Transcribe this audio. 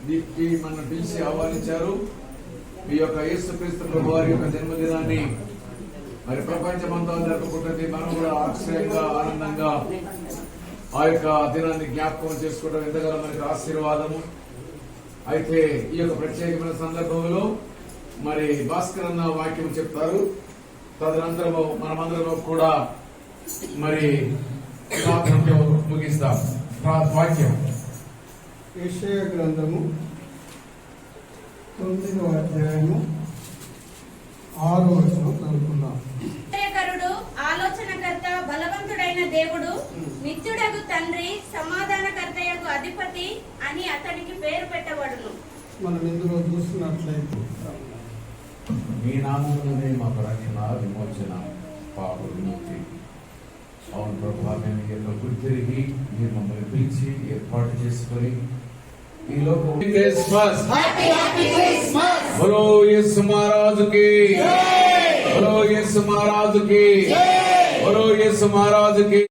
దీప్తి మనం పిలిచి ఆహ్వానించారు. ఈ యొక్క యేసుక్రీస్తు ప్రభు వారి యొక్క జన్మదినాన్ని మరి ప్రపంచమంతా జరుపుకుంటుంది. మనం కూడా ఆశ్చర్యంగా ఆనందంగా ఆ యొక్క దినాన్ని జ్ఞాపకం చేసుకోవడం ఎంతగానో మనకి ఆశీర్వాదము. అయితే ఈ యొక్క ప్రత్యేకమైన సందర్భంలో మరి భాస్కర్ అన్న వాక్యం చెప్తారు. తదనంతరము మనమందరము కూడా మరి ప్రార్థనతో ముగిస్తాం. వాక్యం యెషయా గ్రంథము 9వ అధ్యాయము 6వ వచనం చదువుకుందాం. ఆలోచనకర్త, బలవంతుడైన దేవుడు, నిత్యుడగు తండ్రి, సమాధానకర్తయగు అధిపతి అని అతనికి పేరు పెట్టబడును. మనం ఇందులో చూస్తున్నట్లయితే మీ నామములోనే మాకు రక్షణ, విమోచన, పాప విముక్తి. అవును ప్రభా, మేము ఈ యొక్క గుర్తిరిగి మీరు మమ్మల్ని పిలిచి ఏర్పాటు చేసుకొని ఈ లోకం బలో యేసు మహారాజుకి, బలో యేసు మహారాజుకి, बोलो यीशु महाराज की